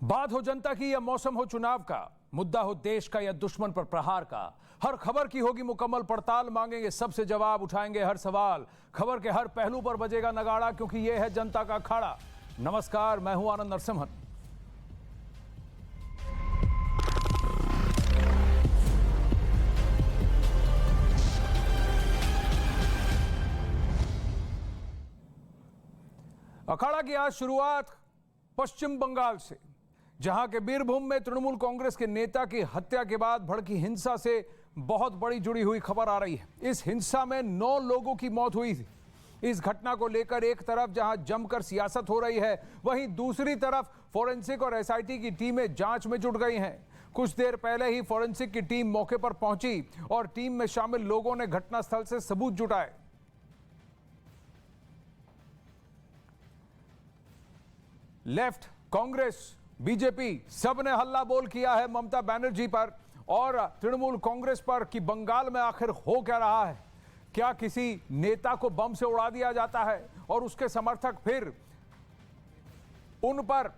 बात हो जनता की या मौसम हो चुनाव का, मुद्दा हो देश का या दुश्मन पर प्रहार का, हर खबर की होगी मुकम्मल पड़ताल। मांगेंगे सबसे जवाब, उठाएंगे हर सवाल। खबर के हर पहलू पर बजेगा नगाड़ा, क्योंकि यह है जनता का अखाड़ा। नमस्कार, मैं हूं आनंद नरसिम्हन। अखाड़ा की आज शुरुआत पश्चिम बंगाल से, जहां के बीरभूम में तृणमूल कांग्रेस के नेता की हत्या के बाद भड़की हिंसा से बहुत बड़ी जुड़ी हुई खबर आ रही है। इस हिंसा में 9 लोगों की मौत हुई थी। इस घटना को लेकर एक तरफ जहां जमकर सियासत हो रही है, वहीं दूसरी तरफ फोरेंसिक और एसआईटी की टीमें जांच में जुट गई हैं। कुछ देर पहले ही फोरेंसिक की टीम मौके पर पहुंची और टीम में शामिल लोगों ने घटनास्थल से सबूत जुटाए। लेफ्ट, कांग्रेस, बीजेपी सब ने हल्ला बोल किया है ममता बनर्जी पर और तृणमूल कांग्रेस पर कि बंगाल में आखिर हो क्या रहा है। क्या किसी नेता को बम से उड़ा दिया जाता है और उसके समर्थक फिर उन पर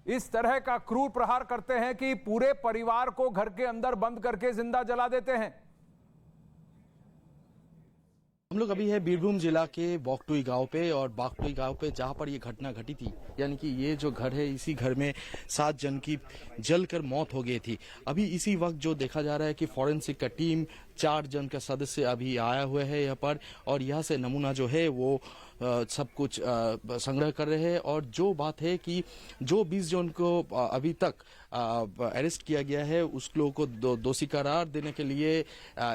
इस तरह का क्रूर प्रहार करते हैं कि पूरे परिवार को घर के अंदर बंद करके जिंदा जला देते हैं। हम लोग अभी है बीरभूम जिला के बोकटोई गांव पे, और बोकटोई गांव पे जहां पर ये घटना घटी थी, यानी कि ये जो घर है, इसी घर में 7 जन की जलकर मौत हो गई थी। अभी इसी वक्त जो देखा जा रहा है कि फॉरेंसिक का टीम 4 जन का सदस्य अभी आया हुआ है यहाँ पर, और यहाँ से नमूना जो है वो सब कुछ संग्रह कर रहे हैं। और जो बात है कि जो 20 जन को अभी तक अरेस्ट किया गया है, उस लोगों को दोषी करार देने के लिए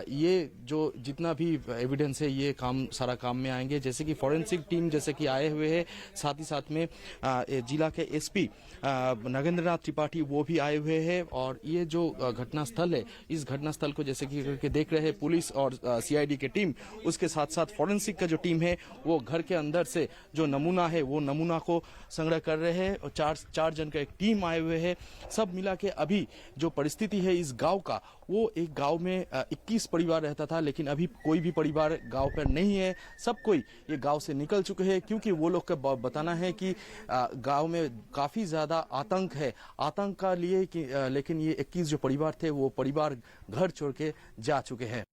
ये जो जितना भी एविडेंस है, ये सारा काम में आएंगे। जैसे कि फॉरेंसिक टीम जैसे कि आए हुए हैं, साथ ही साथ में जिला के एसपी नगेंद्रनाथ त्रिपाठी वो भी आए हुए हैं। और ये जो घटनास्थल है, इस घटनास्थल को जैसे कि देख रहे हैं पुलिस और सीआईडी की टीम, उसके साथ साथ फॉरेंसिक का जो टीम है वो घर के अंदर से जो नमूना है वो नमूना को संग्रह कर रहे हैं। और 4 जन का एक टीम आए हुए है। सब मिला के अभी जो परिस्थिति है इस गांव का, वो एक गांव में 21 परिवार रहता था, लेकिन अभी कोई भी परिवार गांव पर नहीं है। सब कोई ये गांव से निकल चुके हैं, क्योंकि वो लोग का बताना है कि गांव में काफी ज्यादा आतंक है। आतंक का लिए कि लेकिन ये 21 जो परिवार थे वो परिवार घर छोड़ के जा चुके हैं।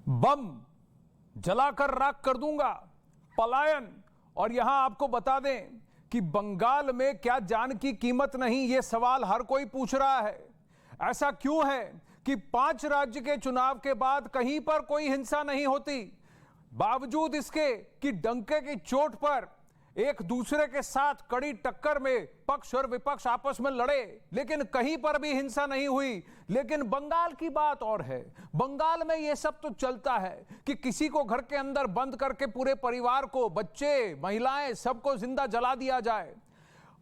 बम जलाकर राख कर दूंगा, पलायन। और यहां आपको बता दें कि बंगाल में क्या जान की कीमत नहीं, यह सवाल हर कोई पूछ रहा है। ऐसा क्यों है कि 5 राज्य के चुनाव के बाद कहीं पर कोई हिंसा नहीं होती, बावजूद इसके कि डंके की चोट पर एक दूसरे के साथ कड़ी टक्कर में पक्ष और विपक्ष आपस में लड़े, लेकिन कहीं पर भी हिंसा नहीं हुई। लेकिन बंगाल की बात और है। बंगाल में यह सब तो चलता है कि किसी को घर के अंदर बंद करके पूरे परिवार को, बच्चे, महिलाएं, सबको जिंदा जला दिया जाए।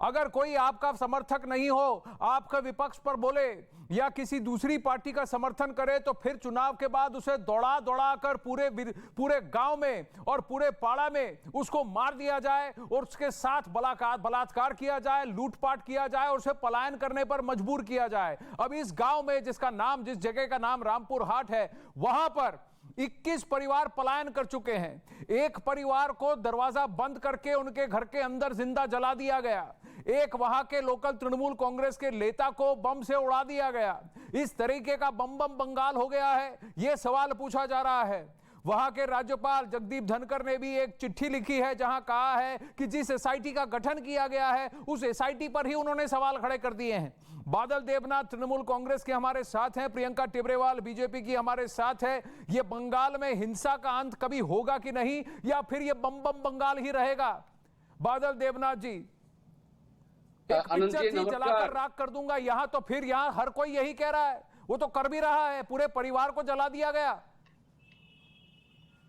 अगर कोई आपका समर्थक नहीं हो, आपका विपक्ष पर बोले या किसी दूसरी पार्टी का समर्थन करे, तो फिर चुनाव के बाद उसे दौड़ा दौड़ा कर पूरे गांव में और पूरे पाड़ा में उसको मार दिया जाए और उसके साथ बलात्कार किया जाए, लूटपाट किया जाए और उसे पलायन करने पर मजबूर किया जाए। अब इस गांव में जिस जगह का नाम रामपुर हाट है, वहां पर 21 परिवार पलायन कर चुके हैं। एक परिवार को दरवाजा बंद करके उनके घर के अंदर जिंदा जला दिया गया। एक वहां के लोकल तृणमूल कांग्रेस के नेता को बम से उड़ा दिया गया। इस तरीके का बम बंगाल हो गया है, यह सवाल पूछा जा रहा है। वहां के राज्यपाल जगदीप धनखड़ ने भी एक चिट्ठी लिखी है, जहां कहा है कि जिस एसआईटी का गठन किया गया है, उस एसआईटी पर ही उन्होंने सवाल खड़े कर दिए हैं। बादल देवनाथ तृणमूल कांग्रेस के हमारे साथ हैं, प्रियंका टिब्रेवाल बीजेपी की हमारे साथ है। ये बंगाल में हिंसा का अंत कभी होगा कि नहीं, या फिर ये बम बंगाल ही रहेगा? बादल देवनाथ जी, एक पिक्चर थी जलाकर राख कर दूंगा, यहां तो फिर यहां हर कोई यही कह रहा है, वो तो कर भी रहा है, पूरे परिवार को जला दिया गया।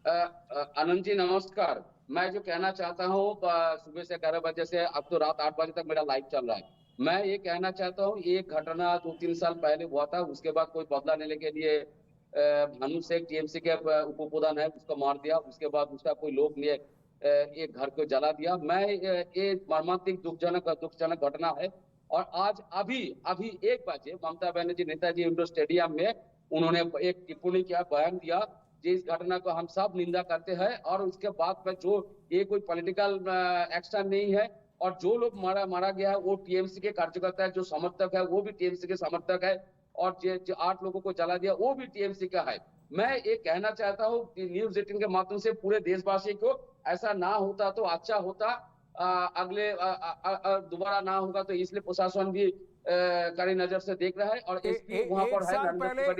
आनंद जी नमस्कार। मैं जो कहना चाहता हूँ, सुबह से 11 बजे से अब तो रात 8 बजे तक मेरा लाइव चल रहा है। मैं ये कहना चाहता हूँ, ये घटना 2-3 साल पहले हुआ था। उसके बाद कोई बदला लेने के लिए भानु शेख टीएमसी के उप प्रधान है, उसको मार दिया। उसके बाद उसका कोई लोग लिए एक घर को जला दिया। मैं ये मर्मांतिक दुखजनक घटना है। और आज अभी 1 बजे ममता बनर्जी नेताजी इंडोर स्टेडियम में उन्होंने एक टिप्पणी किया, बयान दिया, जिस घटना को हम सब निंदा करते हैं। और उसके बाद में जो ये कोई पॉलिटिकल एक्शन नहीं है, और जो लोग मारा गया है वो टीएमसी के कार्यकर्ता है, जो समर्थक है वो भी टीएमसी के समर्थक है, और जो 8 लोगों को जला दिया वो भी टीएमसी का है। मैं ये कहना चाहता हूँ कि न्यूज़ 18 के माध्यम से पूरे देशवासी को, ऐसा ना होता तो अच्छा होता, अगले दोबारा ना होगा, तो इसलिए प्रशासन भी कड़ी नजर से देख रहा है। और एसपी वहां पर है,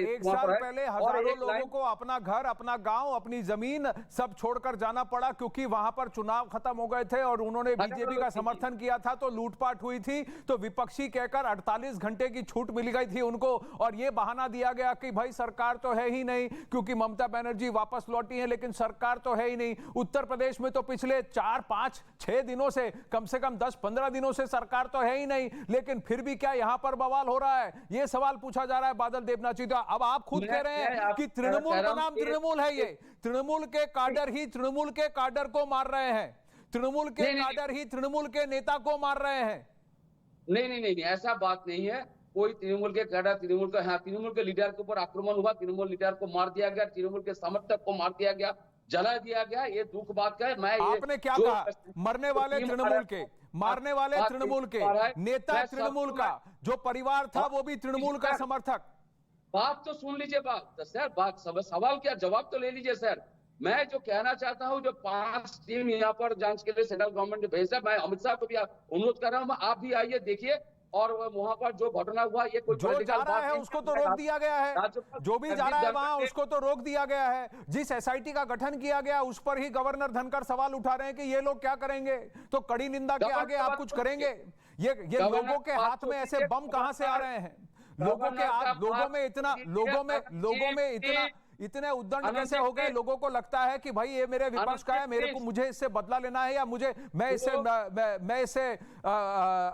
एक साल पहले हजारों लोगों को अपना घर, अपना गांव, अपनी जमीन सब छोड़कर जाना पड़ा क्योंकि वहां पर चुनाव खत्म हो गए थे और उन्होंने बीजेपी का समर्थन किया था, तो लूटपाट हुई थी, तो विपक्षी कहकर 48 घंटे की छूट मिल गई थी उनको, और ये बहाना दिया गया कि भाई सरकार तो है ही नहीं क्योंकि ममता बनर्जी वापस लौटी है, लेकिन सरकार तो है ही नहीं। उत्तर प्रदेश में तो पिछले 4, 5, 6 दिनों से, कम 10-15 दिनों से सरकार तो है ही नहीं, लेकिन फिर भी क्या यहां पर बवाल हो रहा है? ये सवाल पूछा जा रहा है बादल देवनाथ। अब आप खुद कह रहे हैं कि तृणमूल का नाम तृणमूल है, ये तृणमूल के काडर ही तृणमूल के काडर को मार रहे हैं, तृणमूल के काडर ही तृणमूल के नेता को मार रहे हैं। नहीं, ऐसा बात नहीं है। कोई तृणमूल के कैडर, तृणमूल का, हाँ, तृणमूल के लीडर के ऊपर आक्रमण हुआ, तृणमूल लीडर को मार दिया गया, तृणमूल के समर्थक को मार दिया गया, जला दिया गया। ये दुख बात का है। आपने क्या कहा? मरने वाले तृणमूल के, मारने वाले तृणमूल के, नेता तृणमूल का, जो परिवार था वो भी तृणमूल का समर्थक। बात तो सुन लीजिए, बात सर, बात सवाल क्या, जवाब तो ले लीजिए सर। मैं जो कहना चाहता हूं, जो 5 टीम यहाँ पर जांच के लिए सेंट्रल गवर्नमेंट ने भेजा, मैं अमित शाह को भी अनुरोध कर रहा हूं, आप भी आइए, देखिए। और वहां पर जो घटना हुआ, ये कोई जो जा रहा है उसको तो रोक दिया गया है, जो भी जा रहा है वहां उसको तो रोक दिया गया है। जिस एसआईटी का गठन किया गया उस पर ही गवर्नर धनखड़ सवाल उठा रहे हैं कि ये लोग क्या करेंगे, तो कड़ी निंदा के आगे आप कुछ करेंगे? ये लोगों के हाथ में ऐसे बम कहां से आ रहे हैं? लोगों में इतने उद्दंड कैसे हो गए? लोगों को लगता है कि भाई ये मेरे विपक्ष का है, मुझे इससे बदला लेना है, या मैं इससे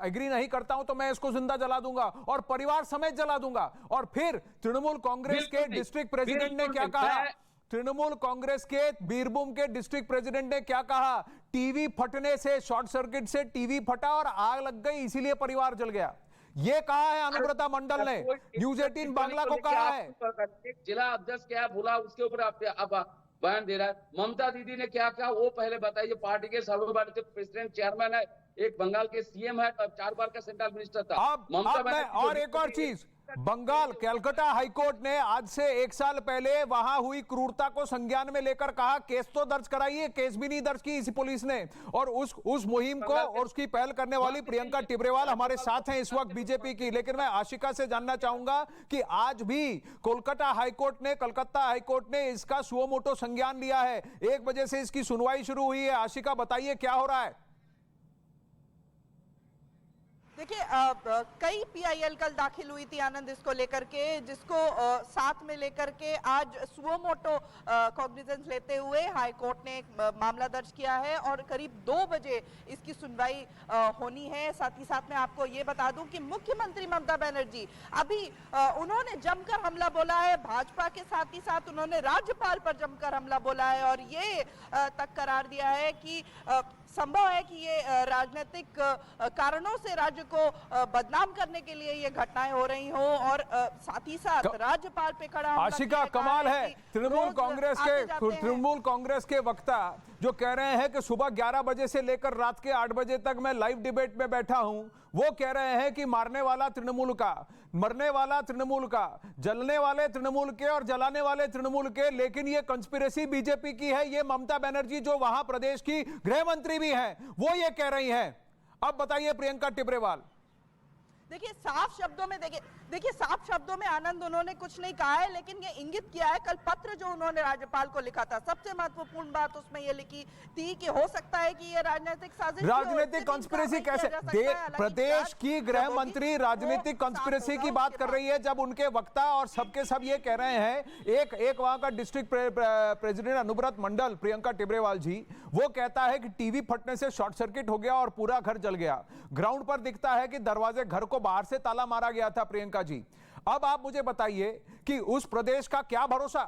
एग्री नहीं करता हूं तो मैं इसको जिंदा जला दूंगा और परिवार समेत जला दूंगा। और फिर तृणमूल कांग्रेस के डिस्ट्रिक्ट प्रेसिडेंट ने क्या कहा? तृणमूल कांग्रेस के बीरभूम के डिस्ट्रिक्ट प्रेसिडेंट ने क्या कहा? टीवी फटने से, शॉर्ट सर्किट से टीवी फटा और आग लग गई, इसीलिए परिवार जल गया। ये कहा है अनुव्रता मंडल ने, न्यूज़ 18 बांग्ला को कहा है। जिला अध्यक्ष क्या बोला उसके ऊपर आप बयान दे रहा है। ममता दीदी ने क्या कहा वो पहले बताइए। पार्टी के सर्वभारतीय प्रेसिडेंट, चेयरमैन है, एक बंगाल के सीएम है, 4 बार का सेंट्रल मिनिस्टर था। और एक और चीज, बंगाल कलकत्ता हाईकोर्ट ने आज से 1 साल पहले वहां हुई क्रूरता को संज्ञान में लेकर कहा केस तो दर्ज कराइए, केस भी नहीं दर्ज की इसी पुलिस ने। और उस मुहिम को और उसकी पहल करने वाली प्रियंका टिब्रेवाल हमारे साथ हैं इस वक्त बीजेपी की। लेकिन मैं आशिका से जानना चाहूंगा कि आज भी कलकत्ता हाईकोर्ट ने इसका सुओ मोटो संज्ञान लिया है। 1 बजे से इसकी सुनवाई शुरू हुई है। आशिका बताइए क्या हो रहा है? देखिए, कई पीआईएल कल दाखिल हुई थी आनंद इसको लेकर के, जिसको साथ में लेकर के आज सुओ मोटो कॉग्निजेंस लेते हुए हाई कोर्ट ने एक मामला दर्ज किया है और करीब 2 बजे इसकी सुनवाई होनी है। साथ ही साथ में आपको ये बता दूं कि मुख्यमंत्री ममता बनर्जी अभी उन्होंने जमकर हमला बोला है भाजपा के, साथ ही साथ उन्होंने राज्यपाल पर जमकर हमला बोला है और ये तक करार दिया है कि संभव है कि ये राजनीतिक कारणों से राज्य को बदनाम करने के लिए ये घटनाएं हो रही हो। और साथ ही साथ राज्यपाल पे खड़ा आशिका कमाल है, तृणमूल कांग्रेस के वक्ता जो कह रहे हैं कि सुबह 11 बजे से लेकर रात के 8 बजे तक मैं लाइव डिबेट में बैठा हूं, वो कह रहे हैं कि मारने वाला तृणमूल का, मरने वाला तृणमूल का, जलने वाले तृणमूल के और जलाने वाले तृणमूल के, लेकिन ये कंस्पिरेसी बीजेपी की है। ये ममता बनर्जी जो वहां प्रदेश की गृह मंत्री भी हैं, वो ये कह रही हैं। अब बताइए प्रियंका टिब्रेवाल। देखिए साफ शब्दों में आनंद उन्होंने कुछ नहीं कहा है, लेकिन ये इंगित किया है कल पत्र जो उन्होंने राज्यपाल को लिखा था। सबसे महत्वपूर्ण बात उसमें ये लिखी थी कि हो सकता है कि ये राजनीतिक साजिश, राजनीतिक कंस्पिरेसी कैसे, प्रदेश की गृह मंत्री राजनीतिक कंस्पिरेसी की बात कर रही है, जब उनके वक्ता और सबके सब ये कह रहे हैं। एक वहां का डिस्ट्रिक्ट प्रेसिडेंट अनुव्रत मंडल, प्रियंका टिब्रेवाल जी, वो कहता है कि टीवी फटने से शॉर्ट सर्किट हो गया और पूरा घर जल गया। ग्राउंड पर दिखता है कि दरवाजे, घर को बाहर से ताला मारा गया था। प्रियंका जी, अब आप मुझे बताइए कि उस प्रदेश का क्या भरोसा,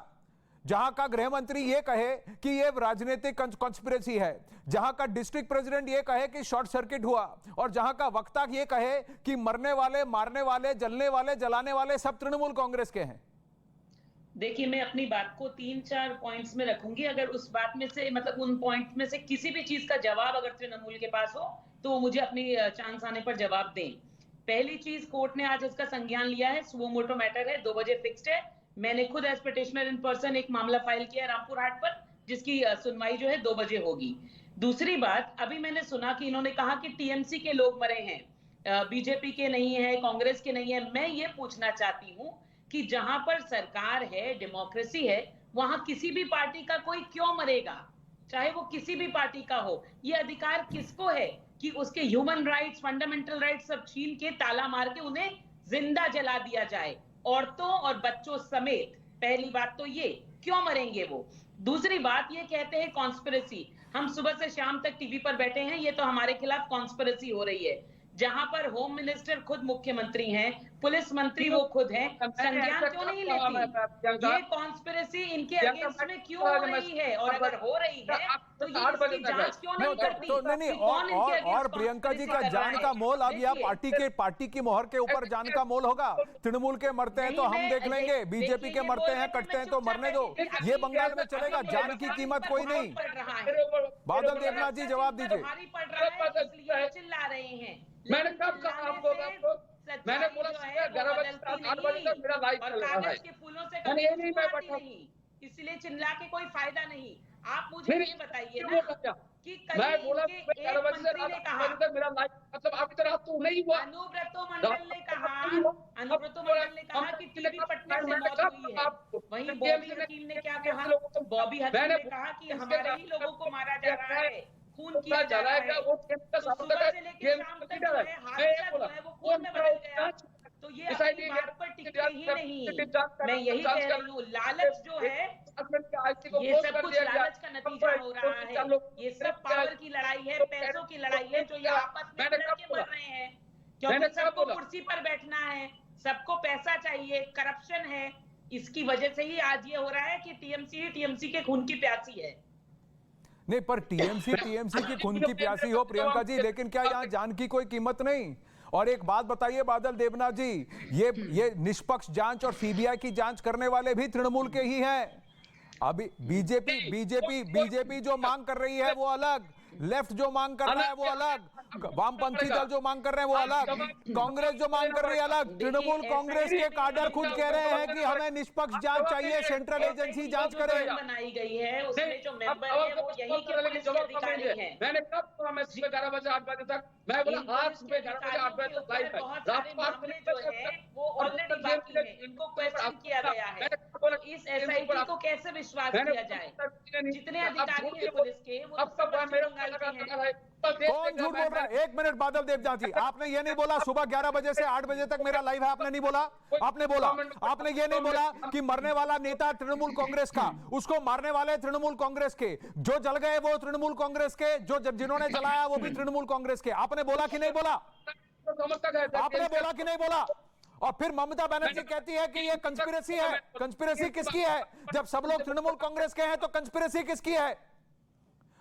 जहां का गृह मंत्री ये कहे कि ये राजनीतिक कंस्पिरेसी है, जहां का डिस्ट्रिक्ट प्रेसिडेंट ये कहे कि शॉर्ट सर्किट हुआ, और जहां का वक्ता ये कहे कि मरने वाले, मारने वाले, जलने वाले, जलाने वाले सब तृणमूल कांग्रेस के हैं। देखिए, मैं अपनी बात को 3-4 पॉइंट्स में रखूंगी। अगर उस बात में से मतलब उन पॉइंट में से किसी भी चीज का जवाब अगर तृणमूल के पास हो तो वो मुझे अपनी चांस आने पर जवाब दें। पहली चीज, कोर्ट ने आज इसका संज्ञान लिया है, सुओ मोटो मैटर है, 2 बजे फिक्स्ड है। मैंने खुद एज पिटिशनर इन पर्सन एक मामला फाइल किया रामपुर हाट पर, जिसकी सुनवाई जो है 2 बजे होगी। दूसरी बात, अभी मैंने सुना कि इन्होंने कहा कि टीएमसी के लोग मरे हैं, बीजेपी के नहीं है, कांग्रेस के नहीं है। मैं ये पूछना चाहती हूँ कि जहां पर सरकार है, डेमोक्रेसी है, वहां किसी भी पार्टी का कोई क्यों मरेगा, चाहे वो किसी भी पार्टी का हो। ये अधिकार किसको है कि उसके ह्यूमन राइट्स, फंडामेंटल राइट्स सब छीन के, ताला मार के उन्हें जिंदा जला दिया जाए, औरतों और बच्चों समेत। पहली बात तो ये, क्यों मरेंगे वो। दूसरी बात, ये कहते हैं कॉन्स्पिरेसी। हम सुबह से शाम तक टीवी पर बैठे हैं, ये तो हमारे खिलाफ कॉन्स्पिरेसी हो रही है। जहां पर होम मिनिस्टर खुद मुख्यमंत्री हैं, पुलिस मंत्री वो खुद हैं, संज्ञान क्यों नहीं लेती? ये कॉन्स्पिरेसी इनके अगेंस्ट में क्यों हो रही है? और अगर हो रही है तो ये इसकी जांच क्यों नहीं करती? तो नहीं, और प्रियंका जी का जान का मोल अब यह पार्टी की मोहर के ऊपर जान का मोल होगा। तृणमूल के मरते हैं तो हम देख लेंगे, बीजेपी के मरते हैं, कटते हैं तो मरने दो, ये बंगाल में चलेगा। जान की कीमत कोई नहीं। बादल देवनाथ जी जवाब दीजिए। चिल्ला रहे हैं। मैंने कब कहा आपको? मैंने बोला 11 बजे से 8 बजे तक मेरा लाइव चल रहा है। के फूलों से कभी नहीं मैं बैठा, इसलिए चिल्ला के कोई फायदा नहीं। आप मुझे ये बताइए ना कि मैं बोला 11 बजे से 8 बजे तक मेरा लाइव, मतलब आप इतना तो नहीं हुआ। अनुव्रतो मंडल ने कहा कि टीवी पटना से मौत हुई है। वहीं बॉबी हकीम ने क्या कहा? बॉबी हकीम ने कहा कि हमारे ही लोगों को मारा जा रहा है, खून किया जा रहा है। वो तो सुबह से लेकर शाम तक जो है हादसा जो है वो खून में बदल गया। तो ये अपनी बात पर टिकते ही नहीं। मैं यही कह रही हूँ, लालच जो है ये सब कुछ लालच का नतीजा हो रहा है। ये सब पावर की लड़ाई है, पैसों की लड़ाई है, जो ये आपस में लड़के मर रहे हैं। क्योंकि सबको कुर्सी पर बैठना है, सबको पैसा चाहिए, करप्शन है। इसकी वजह से ही आज ये हो रहा है कि टीएमसी के खून की प्यासी है। नहीं, पर टीएमसी की खून की प्यासी हो प्रियंका जी, लेकिन क्या यहाँ जान की कोई कीमत नहीं? और एक बात बताइए बादल देवनाथ जी, ये निष्पक्ष जांच और सीबीआई की जांच करने वाले भी तृणमूल के ही हैं। अभी बीजेपी जो मांग कर रही है वो अलग, लेफ्ट जो मांग कर रहा है वो अलग, वामपंथी दल जो मांग कर रहे हैं वो अलग, कांग्रेस जो मांग कर रही है अलग। तृणमूल कांग्रेस के काडर खुद कह रहे हैं कि हमें निष्पक्ष जांच चाहिए, सेंट्रल एजेंसी जांच करे। बनाई गई है, उसमें जो मेंबर है वो यही के पुलिस के अधिकारी हैं। मैंने कब कहा मैं सुबह 11 बजे 8 बजे तक, मैं बोला आज सुबह 11 बजे 8 बजे तक लाइव है। बहुत सारे मामले जो है वो ऑलरेडी बाकी है, इनको क्वेश्चन किया गया है। इस एसआईटी को कैसे विश्वास किया जाए? जितने अधिकारी हैं पुलिस के वो सब कौन झूठ बोल रहा है? 1 मिनट बादल देवनाथ जी, आपने ये नहीं बोला सुबह 11 बजे से 8 बजे तक मेरा लाइव है, आपने नहीं बोला। आपने ये नहीं बोला कि मरने वाला नेता तृणमूल कांग्रेस का, उसको मारने वाले तृणमूल कांग्रेस के, जो जल गए वो तृणमूल कांग्रेस के, जो जिन्होंने जलाया वो भी तृणमूल कांग्रेस के। आपने बोला कि नहीं बोला? आपने बोला कि नहीं बोला? और फिर ममता बनर्जी कहती है कि ये कंस्पिरेसी है। कंस्पिरेसी किसकी है? जब सब लोग तृणमूल कांग्रेस के हैं तो कंस्पिरेसी किसकी है?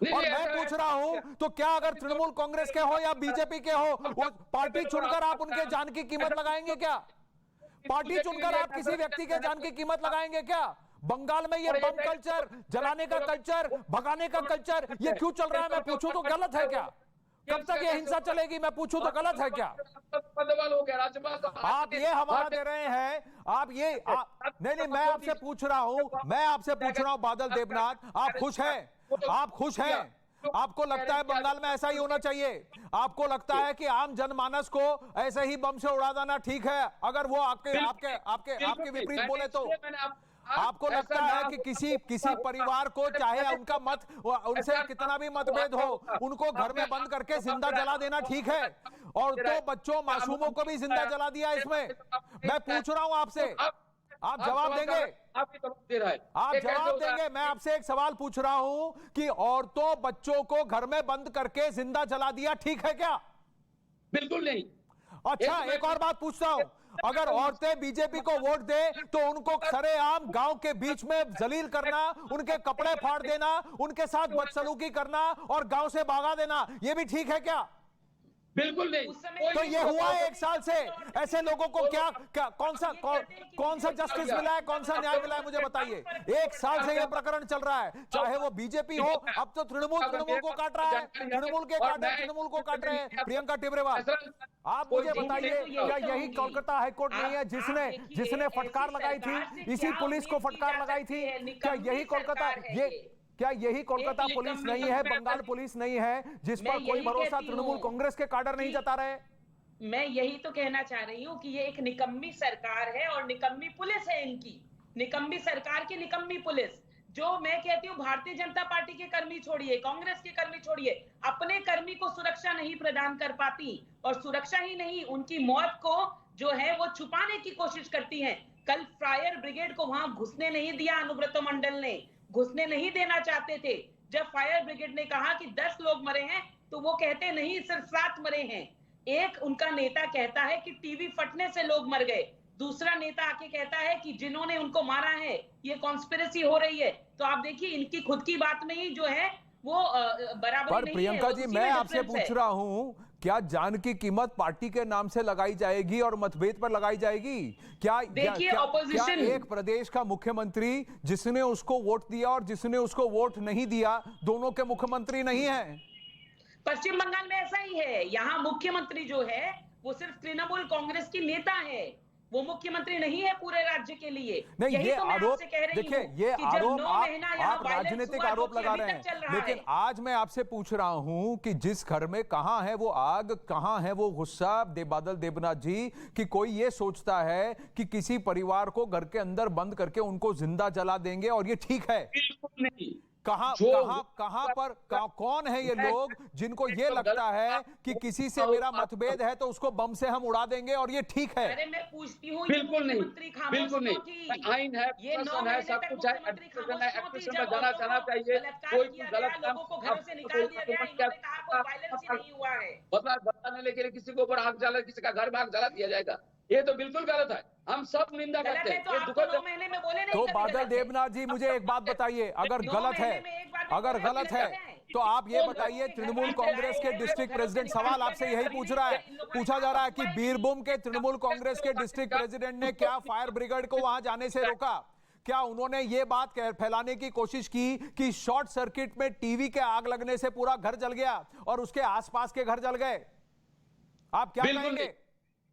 और मैं पूछ रहा हूं, तो क्या अगर तृणमूल कांग्रेस के हो या बीजेपी के हो, पार्टी चुनकर आप उनके जान की कीमत लगाएंगे क्या? पार्टी चुनकर आप किसी व्यक्ति के जान की कीमत लगाएंगे क्या? बंगाल में ये बम कल्चर, जलाने का कल्चर, भगाने का कल्चर, ये क्यों चल रहा है? मैं पूछूं तो गलत है क्या? कब तक ये हिंसा चलेगी? मैं पूछूं तो गलत है क्या? आप ये हवाला दे रहे हैं, आप ये नहीं, मैं आपसे पूछ रहा हूं बादल देवनाथ, आप खुश हैं? आप खुश हैं? आपको लगता है बंगाल में ऐसा ही होना चाहिए? आपको लगता है कि आम जनमानस को ऐसे ही बम से उड़ा देना ठीक है? अगर वो आपके विपरीत बोले तो आपको लगता है कि किसी परिवार को, चाहे उनका मत, उनसे कितना भी मतभेद हो, उनको घर में बंद करके जिंदा जला देना ठीक है? और तो बच्चों, मासूमों को भी जिंदा जला दिया इसमें। मैं पूछ रहा हूं आपसे, आप जवाब देंगे? आप जवाब देंगे? मैं आपसे एक सवाल पूछ रहा हूं कि औरतों बच्चों को घर में बंद करके जिंदा जला दिया ठीक है क्या? बिल्कुल नहीं। अच्छा, एक और बात पूछता हूं, अगर औरतें बीजेपी को वोट दे तो उनको सरेआम गांव के बीच में जलील करना, उनके कपड़े फाड़ देना, उनके साथ बदसलूकी करना और गांव से भगा देना, यह भी ठीक है क्या? बिल्कुल नहीं। उस समय तो ये हुआ है 1 साल से, ऐसे लोगों को क्या कौन सा जस्टिस मिला है, कौन सा न्याय मिला है, मुझे बताइए। 1 साल से ये प्रकरण चल रहा है, चाहे वो बीजेपी हो, अब तो तृणमूल को काट रहा है, तृणमूल को काट रहे हैं प्रियंका टिब्रेवाल। आप मुझे बताइए, क्या यही कोलकाता हाईकोर्ट नहीं है जिसने फटकार लगाई थी, इसी पुलिस को फटकार लगाई थी? क्या यही कोलकाता क्या यही कोलकाता पुलिस नहीं है, बंगाल पुलिस नहीं है, जिस पर कोई भरोसा तृणमूल कांग्रेस के काडर नहीं जता रहे? मैं यही तो कहना चाह रही हूँ कि ये एक निकम्मी सरकार है और निकम्मी पुलिस है इनकी, निकम्मी सरकार की निकम्मी पुलिस। जो मैं कहती हूँ भारतीय जनता पार्टी के कर्मी छोड़िए, कांग्रेस के कर्मी छोड़िए, अपने कर्मी को सुरक्षा नहीं प्रदान कर पाती, और सुरक्षा ही नहीं, उनकी मौत को जो है वो छुपाने की कोशिश करती है। कल फायर ब्रिगेड को वहां घुसने नहीं दिया, अनुब्रत मंडल ने घुसने नहीं देना चाहते थे। जब फायर ब्रिगेड ने कहा कि 10 लोग मरे हैं, तो वो कहते नहीं सिर्फ 7 मरे हैं। एक उनका नेता कहता है कि टीवी फटने से लोग मर गए, दूसरा नेता आके कहता है कि जिन्होंने उनको मारा है ये कॉन्स्पिरेसी हो रही है। तो आप देखिए इनकी खुद की बात में ही जो है वो बराबर नहीं है। प्रियंका जी, मैं आपसे पूछ रहा हूं, क्या जान की कीमत पार्टी के नाम से लगाई जाएगी और मतभेद पर लगाई जाएगी? क्या एक प्रदेश का मुख्यमंत्री जिसने उसको वोट दिया और जिसने उसको वोट नहीं दिया, दोनों के मुख्यमंत्री नहीं है? पश्चिम बंगाल में ऐसा ही है। यहाँ मुख्यमंत्री जो है वो सिर्फ तृणमूल कांग्रेस की नेता है, वो मुख्यमंत्री नहीं है पूरे राज्य के लिए। नहीं, ये तो आरोप देखिए, ये आरोप आप राजनीतिक आरोप लगा रहे हैं, लेकिन आज मैं आपसे पूछ रहा हूं कि जिस घर में कहां है वो आग, कहां है वो गुस्सा, बादल देवनाथ जी, कि कोई ये सोचता है कि किसी परिवार को घर के अंदर बंद करके उनको जिंदा जला देंगे और ये ठीक है? बिल्कुल नहीं। कहां पर कौन है ये लोग जिनको ये लगता है कि किसी से मेरा मतभेद है तो उसको बम से हम उड़ा देंगे और ये ठीक है? अरे मैं पूछती हूँ, बिल्कुल नहीं, बिल्कुल नहीं। आइन है, प्रशासन है, सब कुछ है, एडमिनिस्ट्रेशन में जाना चाहिए। कोई गलत काम बताने के लिए किसी के ऊपर आग जला, किसी का घर में आग जला दिया जाएगा, ये तो बिल्कुल गलत है। हम सब निंदा करते हैं। तो बादल देवनाथ जी, मुझे एक बात बताइए, अगर गलत है तो आप ये बताइए, तृणमूल कांग्रेस के डिस्ट्रिक्ट प्रेसिडेंट, सवाल आपसे यही पूछा जा रहा है कि बीरभूम के तृणमूल कांग्रेस के डिस्ट्रिक्ट प्रेसिडेंट ने क्या फायर ब्रिगेड को वहां जाने से रोका? क्या उन्होंने ये बात फैलाने की कोशिश की कि शॉर्ट सर्किट में टीवी के आग लगने से पूरा घर जल गया और उसके आसपास के घर जल गए? आप क्या कहेंगे?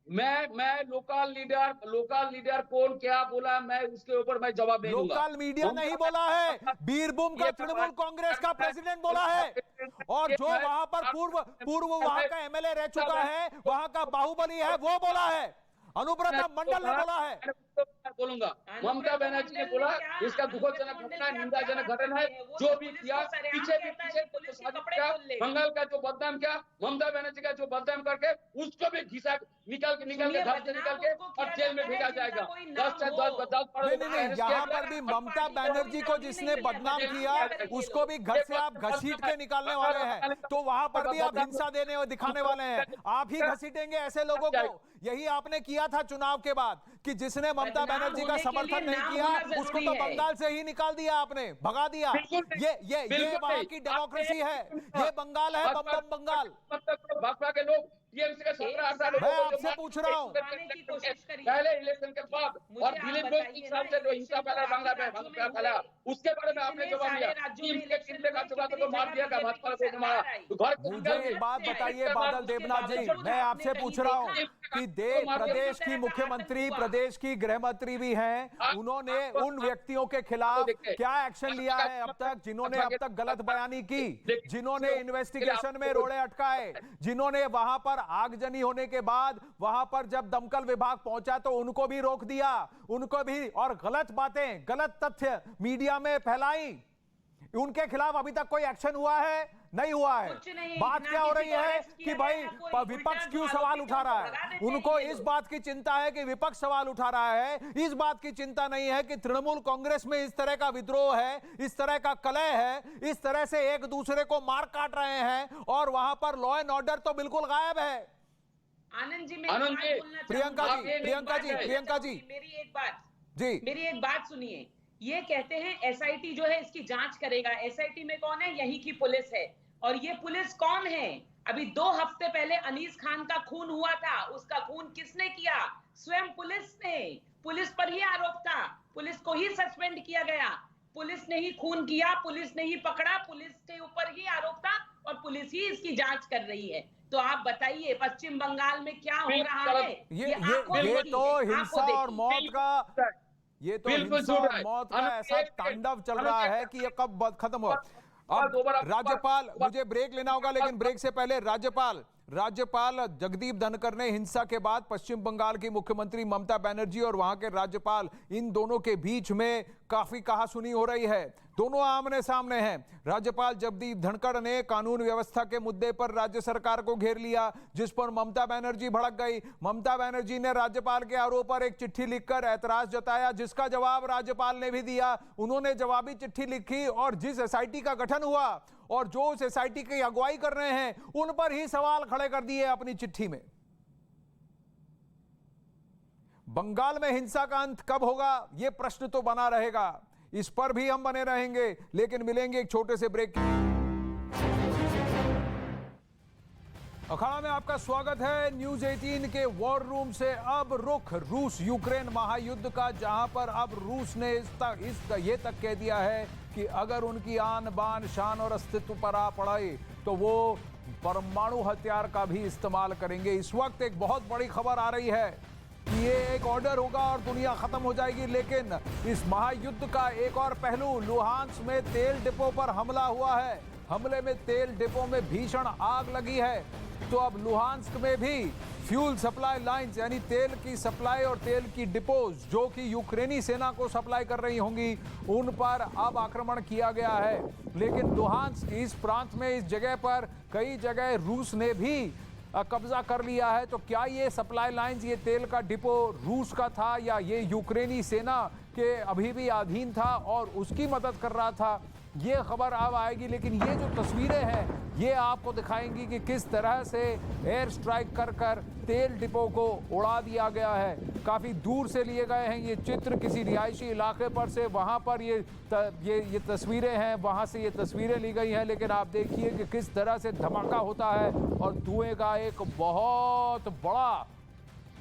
मैं लोकल लीडर कौन क्या बोला, मैं उसके ऊपर मैं जवाब नहीं दूंगा। लोकल मीडिया नहीं बोला है, बीरभूम का तृणमूल कांग्रेस का प्रेसिडेंट बोला है, और जो वहां पर पूर्व वहां का एमएलए रह चुका है, वहां का बाहुबली है, वो बोला है। अनुब्रत मंडल ने बोला है। बोलूंगा, ममता बनर्जी ने बोला इसका दुखदजनक घटना, निंदाजनक घटना है। जो भी किया पीछे बंगाल का जो बदनाम किया, ममता बनर्जी का जो बदनाम करके उसको भी घिसा निकल के घर से निकल के और जेल में भेजा जाएगा। 10 यहाँ पर भी ममता बनर्जी को जिसने बदनाम किया उसको भी घर से आप घसीट के निकालने वाले हैं, तो वहां पर भी आप हिंसा देने और दिखाने वाले हैं। आप ही घसीटेंगे ऐसे लोगों को। यही आपने किया था चुनाव के बाद कि जिसने ममता बनर्जी का समर्थन नहीं किया उसको तो बंगाल से ही निकाल दिया आपने, भगा दिया। ये वहां की डेमोक्रेसी है, ये बंगाल है, बंगाल। भाजपा के लोग टीएमसी के 17-18 मैं आपसे पूछ रहा हूँ, पहले इलेक्शन के बाद और दिलीप घोष 3 साल से जो हिंसा फैला बांग्ला में फैला, उसके बारे में आपने जवाब दिया। तो मार दिया का भाजपा को मारा। मुझे एक बात बताइए बादल देवनाथ जी, मैं आपसे पूछ रहा हूँ कि प्रदेश की मुख्यमंत्री, प्रदेश की गृह मंत्री भी हैं, उन्होंने उन व्यक्तियों के खिलाफ क्या एक्शन लिया है अब तक जिन्होंने अब तक गलत बयानी की, जिन्होंने इन्वेस्टिगेशन में रोड़े अटकाए, जिन्होंने वहां पर आगजनी होने के बाद वहां पर जब दमकल विभाग पहुंचा तो उनको भी रोक दिया, उनको भी, और गलत बातें, गलत तथ्य मीडिया में फैलाई, उनके खिलाफ अभी तक कोई एक्शन हुआ है? नहीं हुआ है। बात क्या हो रही है कि भाई विपक्ष क्यों सवाल उठा रहा है? उनको इस बात की चिंता है कि विपक्ष सवाल उठा रहा है, इस बात की चिंता नहीं है कि तृणमूल कांग्रेस में इस तरह का विद्रोह है, इस तरह का कलह है, इस तरह से एक दूसरे को मार काट रहे हैं और वहां पर लॉ एंड ऑर्डर तो बिल्कुल गायब है। आनंद जी, प्रियंका जी, मेरी एक बात सुनिए। ये कहते हैं एसआईटी जो है इसकी जांच करेगा। एसआईटी में कौन है? यही की पुलिस है। और ये पुलिस कौन है? अभी 2 हफ्ते पहले अनीस खान का खून हुआ था, उसका खून किसने किया? स्वयं पुलिस ने। पुलिस पर ही आरोप था, पुलिस को ही सस्पेंड किया गया, पुलिस ने ही खून किया, पुलिस ने ही पकड़ा, पुलिस के ऊपर ही आरोप था और पुलिस ही इसकी जांच कर रही है। तो आप बताइए पश्चिम बंगाल में क्या हो रहा है? ये तो हिंसा और मौत का, ये तो हिंसा और मौत का ऐसा तांडव चल रहा है कि ये कब खत्म हो। अब राज्यपाल, मुझे ब्रेक लेना होगा, लेकिन ब्रेक से पहले राज्यपाल जगदीप धनखड़ ने हिंसा के बाद पश्चिम बंगाल की मुख्यमंत्री ममता बनर्जी और वहां के राज्यपाल, इन दोनों के बीच में काफी कहासुनी हो रही है। दोनों आमने सामने हैं। राज्यपाल जगदीप धनखड़ ने कानून व्यवस्था के मुद्दे पर राज्य सरकार को घेर लिया, जिस पर ममता बनर्जी भड़क गई। ममता बनर्जी ने राज्यपाल के आरोप पर एक चिट्ठी लिखकर ऐतराज जताया, जिसका जवाब राज्यपाल ने भी दिया। उन्होंने जवाबी चिट्ठी लिखी और जिस एसआईटी का गठन हुआ और जो उस एसआईटी की अगुवाई कर रहे हैं, उन पर ही सवाल खड़े कर दिए अपनी चिट्ठी में। बंगाल में हिंसा का अंत कब होगा, यह प्रश्न तो बना रहेगा। इस पर भी हम बने रहेंगे, लेकिन मिलेंगे एक छोटे से ब्रेक। अखाड़ा में आपका स्वागत है। न्यूज 18 के वॉर रूम से अब रुख रूस यूक्रेन महायुद्ध का, जहां पर अब रूस ने ये तक कह दिया है कि अगर उनकी आन बान शान और अस्तित्व पर आ पड़े तो वो परमाणु हथियार का भी इस्तेमाल करेंगे। इस वक्त एक बहुत बड़ी खबर आ रही है कि ये एक ऑर्डर होगा और दुनिया खत्म हो जाएगी, लेकिन इस महायुद्ध का एक और पहलू, लुहांस्क में तेल डिपो पर हमला हुआ है। हमले में तेल डिपो में भीषण आग लगी है। तो अब लुहांस्क में भी फ्यूल सप्लाई लाइंस, यानी तेल की सप्लाई और तेल की डिपोज जो कि यूक्रेनी सेना को सप्लाई कर रही होंगी, उन पर अब आक्रमण किया गया है। लेकिन लुहांस्क इस प्रांत में, इस जगह पर कई जगह रूस ने भी कब्जा कर लिया है। तो क्या ये सप्लाई लाइंस, ये तेल का डिपो रूस का था या ये यूक्रेनी सेना के अभी भी अधीन था और उसकी मदद कर रहा था, ये खबर अब आएगी। लेकिन ये जो तस्वीरें हैं ये आपको दिखाएंगी कि किस तरह से एयर स्ट्राइक कर कर तेल डिपो को उड़ा दिया गया है। काफ़ी दूर से लिए गए हैं ये चित्र, किसी रिहायशी इलाके पर से, वहाँ पर ये तस्वीरें हैं, वहाँ से ये तस्वीरें ली गई हैं। लेकिन आप देखिए कि किस तरह से धमाका होता है और धुएं का एक बहुत बड़ा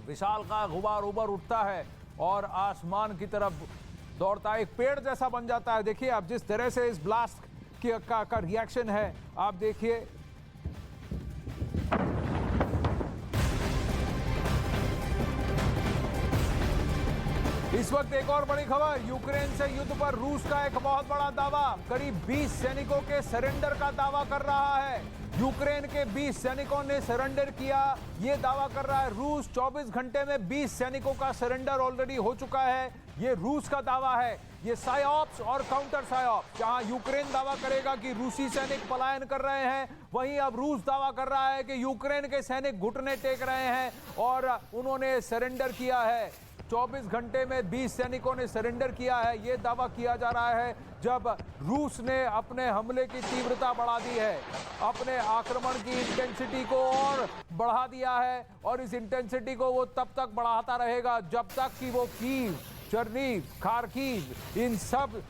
विशाल का गुबार ऊपर उठता है और आसमान की तरफ दौड़ता है, एक पेड़ जैसा बन जाता है। देखिए आप जिस तरह से इस ब्लास्ट का रिएक्शन है, आप देखिए। इस वक्त एक और बड़ी खबर, यूक्रेन से युद्ध पर रूस का एक बहुत बड़ा दावा, करीब 20 सैनिकों के सरेंडर का दावा कर रहा है। यूक्रेन के 20 सैनिकों ने सरेंडर किया, ये दावा कर रहा है रूस। 24 घंटे में 20 सैनिकों का सरेंडर ऑलरेडी हो चुका है, ये रूस का दावा है। ये साइऑप्स और काउंटर साइऑप्स, जहां यूक्रेन दावा करेगा कि रूसी सैनिक पलायन कर रहे हैं, वहीं अब रूस दावा कर रहा है कि यूक्रेन के सैनिक घुटने टेक रहे हैं और उन्होंने सरेंडर किया है। 24 घंटे में 20 सैनिकों ने सरेंडर किया है, ये दावा किया जा रहा है जब रूस ने अपने हमले की तीव्रता बढ़ा दी है, अपने आक्रमण की इंटेंसिटी को और बढ़ा दिया है। और इस इंटेंसिटी को वो तब तक बढ़ाता रहेगा जब तक कि वो कीव, चर्नीव, खार्किव, इन सब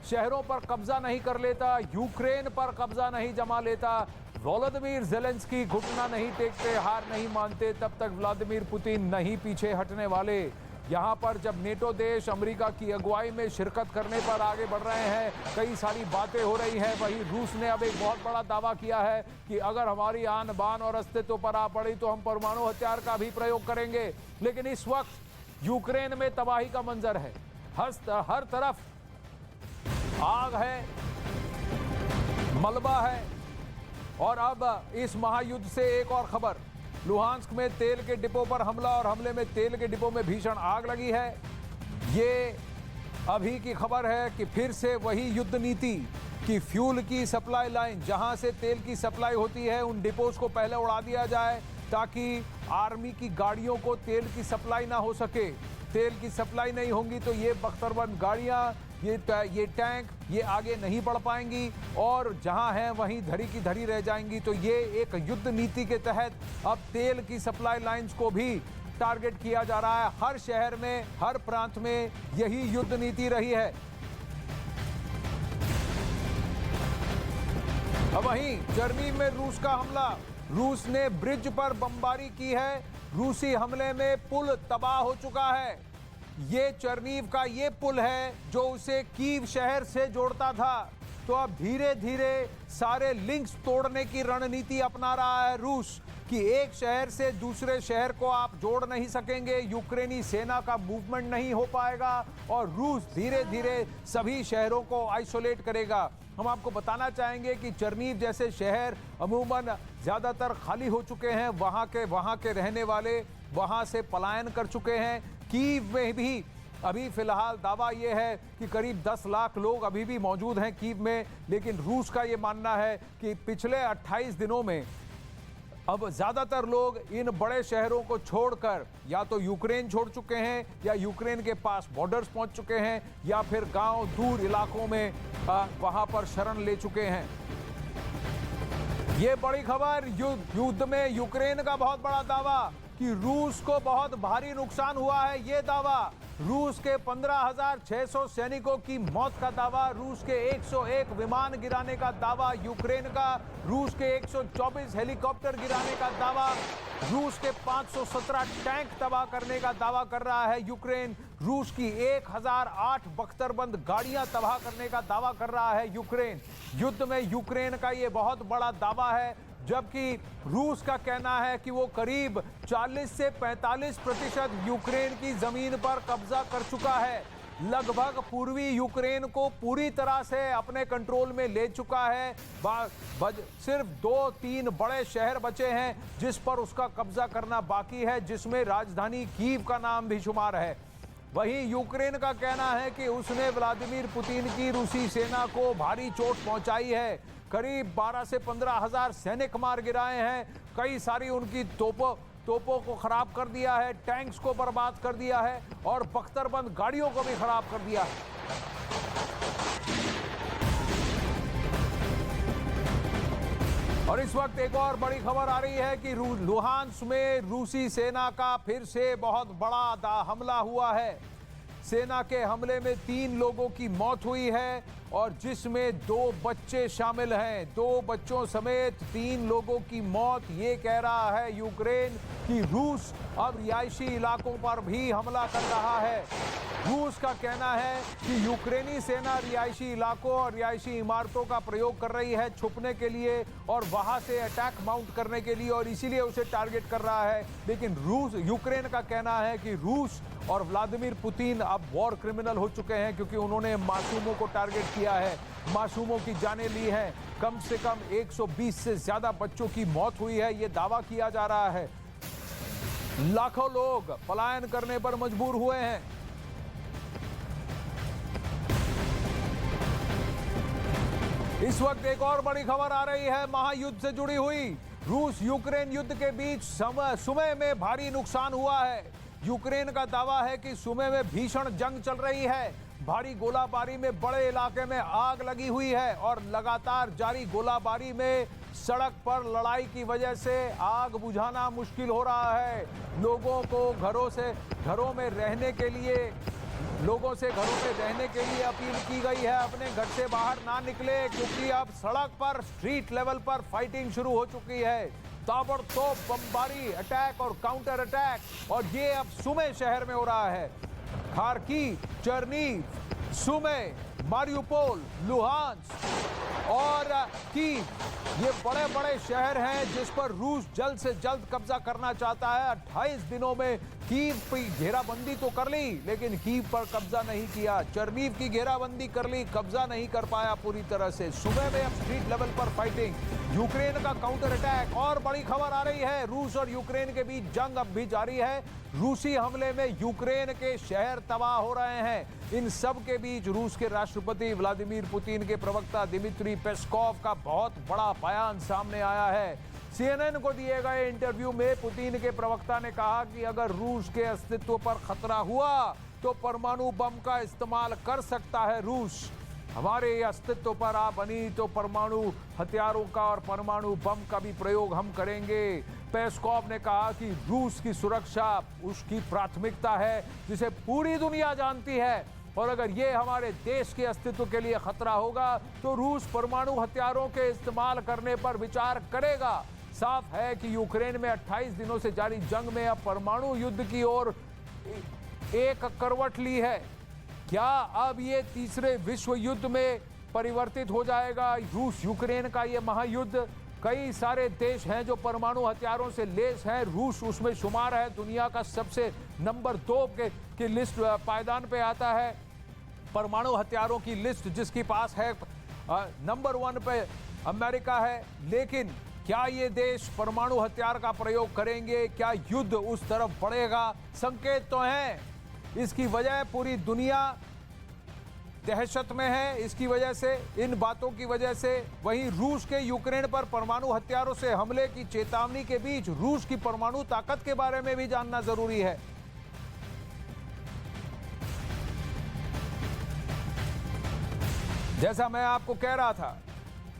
शहरों पर कब्जा नहीं कर लेता, यूक्रेन पर कब्जा नहीं जमा लेता। वोलोदिमीर ज़ेलेंस्की घुटना नहीं टेकते, हार नहीं मानते, तब तक व्लादिमीर पुतिन नहीं पीछे हटने वाले। यहाँ पर जब नेटो देश अमेरिका की अगुवाई में शिरकत करने पर आगे बढ़ रहे हैं, कई सारी बातें हो रही हैं, वहीं रूस ने अब एक बहुत बड़ा दावा किया है कि अगर हमारी आन बान और अस्तित्व पर आ पड़ी तो हम परमाणु हथियार का भी प्रयोग करेंगे। लेकिन इस वक्त यूक्रेन में तबाही का मंजर है, हर तरफ आग है, मलबा है। और अब इस महायुद्ध से एक और खबर, लुहांस्क में तेल के डिपो पर हमला और हमले में तेल के डिपो में भीषण आग लगी है। ये अभी की खबर है कि फिर से वही युद्ध नीति कि फ्यूल की सप्लाई लाइन, जहां से तेल की सप्लाई होती है, उन डिपोज को पहले उड़ा दिया जाए ताकि आर्मी की गाड़ियों को तेल की सप्लाई ना हो सके। तेल की सप्लाई नहीं होगी तो ये बख्तरबंद गाड़ियां, ये टैंक, ये आगे नहीं बढ़ पाएंगी और जहां हैं वहीं धरी की धरी रह जाएंगी। तो ये एक युद्ध नीति के तहत अब तेल की सप्लाई लाइंस को भी टारगेट किया जा रहा है। हर शहर में, हर प्रांत में यही युद्ध नीति रही है। अब वहीं जर्मनी में रूस का हमला, रूस ने ब्रिज पर बमबारी की है। रूसी हमले में पुल तबाह हो चुका है। ये चर्नीव का ये पुल है जो उसे कीव शहर से जोड़ता था। तो अब धीरे धीरे सारे लिंक्स तोड़ने की रणनीति अपना रहा है रूस कि एक शहर से दूसरे शहर को आप जोड़ नहीं सकेंगे, यूक्रेनी सेना का मूवमेंट नहीं हो पाएगा और रूस धीरे धीरे सभी शहरों को आइसोलेट करेगा। हम आपको बताना चाहेंगे कि चर्नीव जैसे शहर अमूमन ज़्यादातर खाली हो चुके हैं। वहाँ के रहने वाले वहाँ से पलायन कर चुके हैं। कीव में भी अभी फिलहाल दावा यह है कि करीब 10 लाख लोग अभी भी मौजूद हैं कीव में, लेकिन रूस का ये मानना है कि पिछले 28 दिनों में अब ज़्यादातर लोग इन बड़े शहरों को छोड़कर या तो यूक्रेन छोड़ चुके हैं या यूक्रेन के पास बॉर्डर्स पहुंच चुके हैं या फिर गांव दूर इलाकों में वहां पर शरण ले चुके हैं। ये बड़ी खबर, युद्ध में यूक्रेन का बहुत बड़ा दावा कि रूस को बहुत भारी नुकसान हुआ है। ये दावा रूस के 15,600 सैनिकों की मौत का दावा, रूस के 101 विमान गिराने का दावा यूक्रेन का, रूस के 124 हेलीकॉप्टर गिराने का दावा, रूस के 517 टैंक तबाह करने का दावा कर रहा है यूक्रेन, रूस की 1008 बख्तरबंद गाड़ियां तबाह करने का दावा कर रहा है यूक्रेन। युद्ध में यूक्रेन का ये बहुत बड़ा दावा है, जबकि रूस का कहना है कि वो करीब 40 से 45% यूक्रेन की जमीन पर कब्जा कर चुका है। लगभग पूर्वी यूक्रेन को पूरी तरह से अपने कंट्रोल में ले चुका है। सिर्फ 2-3 बड़े शहर बचे हैं जिस पर उसका कब्जा करना बाकी है, जिसमें राजधानी कीव का नाम भी शुमार है। वहीं यूक्रेन का कहना है कि उसने व्लादिमीर पुतिन की रूसी सेना को भारी चोट पहुंचाई है। करीब 12 से 15 हजार सैनिक मार गिराए हैं, कई सारी उनकी तोपों को खराब कर दिया है, टैंक्स को बर्बाद कर दिया है और बख्तरबंद गाड़ियों को भी खराब कर दिया है। और इस वक्त एक और बड़ी खबर आ रही है कि लुहांस्क में रूसी सेना का फिर से बहुत बड़ा हमला हुआ है। सेना के हमले में 3 लोगों की मौत हुई है और जिसमें 2 बच्चे शामिल हैं। 2 बच्चों समेत 3 लोगों की मौत। ये कह रहा है यूक्रेन कि रूस अब रिहायशी इलाकों पर भी हमला कर रहा है। रूस का कहना है कि यूक्रेनी सेना रिहायशी इलाकों और रिहायशी इमारतों का प्रयोग कर रही है छुपने के लिए और वहां से अटैक माउंट करने के लिए, और इसीलिए उसे टारगेट कर रहा है। लेकिन यूक्रेन का कहना है कि रूस और व्लादिमीर पुतिन अब वॉर क्रिमिनल हो चुके हैं क्योंकि उन्होंने मासूमों को टारगेट किया है, मासूमों की जानें ली हैं। कम से कम 120 से ज्यादा बच्चों की मौत हुई है, ये दावा किया जा रहा है। लाखों लोग पलायन करने पर मजबूर हुए हैं। इस वक्त एक और बड़ी खबर आ रही है महायुद्ध से जुड़ी हुई। रूस यूक्रेन युद्ध के बीच सुमे में भारी नुकसान हुआ है। यूक्रेन का दावा है कि सुमे में भीषण जंग चल रही है। भारी गोलाबारी में बड़े इलाके में आग लगी हुई है और लगातार जारी गोलाबारी में सड़क पर लड़ाई की वजह से आग बुझाना मुश्किल हो रहा है। लोगों को घरों में रहने के लिए अपील की गई है, अपने घर से बाहर ना निकले क्योंकि अब सड़क पर स्ट्रीट लेवल पर फाइटिंग शुरू हो चुकी है। ताबड़तोड़ बमबारी, अटैक और काउंटर अटैक, और ये अब सुमे शहर में हो रहा है। खार्किव, चर्नीव, सुमे, मारियुपोल, लुहांस्क और कीव, ये बड़े बड़े शहर हैं जिस पर रूस जल्द से जल्द कब्जा करना चाहता है। 28 दिनों में कीव की घेराबंदी तो कर ली लेकिन कीव पर कब्जा नहीं किया। चर्नीव की घेराबंदी कर ली, कब्जा नहीं कर पाया पूरी तरह से। सुबह में अब स्ट्रीट लेवल पर फाइटिंग, यूक्रेन का काउंटर अटैक। और बड़ी खबर आ रही है, रूस और यूक्रेन के बीच जंग अब भी जारी है। रूसी हमले में यूक्रेन के शहर तबाह हो रहे हैं। इन सब के बीच रूस के राष्ट्रपति व्लादिमीर पुतिन के प्रवक्ता दिमित्री पेस्कोव का बहुत बड़ा बयान सामने आया है। CNN को दिए गए इंटरव्यू में पुतिन के प्रवक्ता ने कहा कि अगर रूस के अस्तित्व पर खतरा हुआ तो परमाणु बम का इस्तेमाल कर सकता है रूस। हमारे अस्तित्व पर आ बनी तो परमाणु हथियारों का और परमाणु बम का भी प्रयोग हम करेंगे। पेस्कोव ने कहा कि रूस की सुरक्षा उसकी प्राथमिकता है जिसे पूरी दुनिया जानती है, और अगर ये हमारे देश के अस्तित्व के लिए खतरा होगा तो रूस परमाणु हथियारों के इस्तेमाल करने पर विचार करेगा। साफ है कि यूक्रेन में 28 दिनों से जारी जंग में अब परमाणु युद्ध की ओर एक करवट ली है। क्या अब ये तीसरे विश्व युद्ध में परिवर्तित हो जाएगा रूस यूक्रेन का ये महायुद्ध? कई सारे देश हैं जो परमाणु हथियारों से लैस हैं, रूस उसमें शुमार है। दुनिया का सबसे नंबर 2 की लिस्ट पायदान पे आता है परमाणु हथियारों की लिस्ट, जिसके पास है नंबर 1 पे अमेरिका है। लेकिन क्या ये देश परमाणु हथियार का प्रयोग करेंगे? क्या युद्ध उस तरफ बढ़ेगा? संकेत तो हैं। इसकी वजह पूरी दुनिया दहशत में है, इसकी वजह से, इन बातों की वजह से। वहीं रूस के यूक्रेन पर परमाणु हथियारों से हमले की चेतावनी के बीच रूस की परमाणु ताकत के बारे में भी जानना जरूरी है। जैसा मैं आपको कह रहा था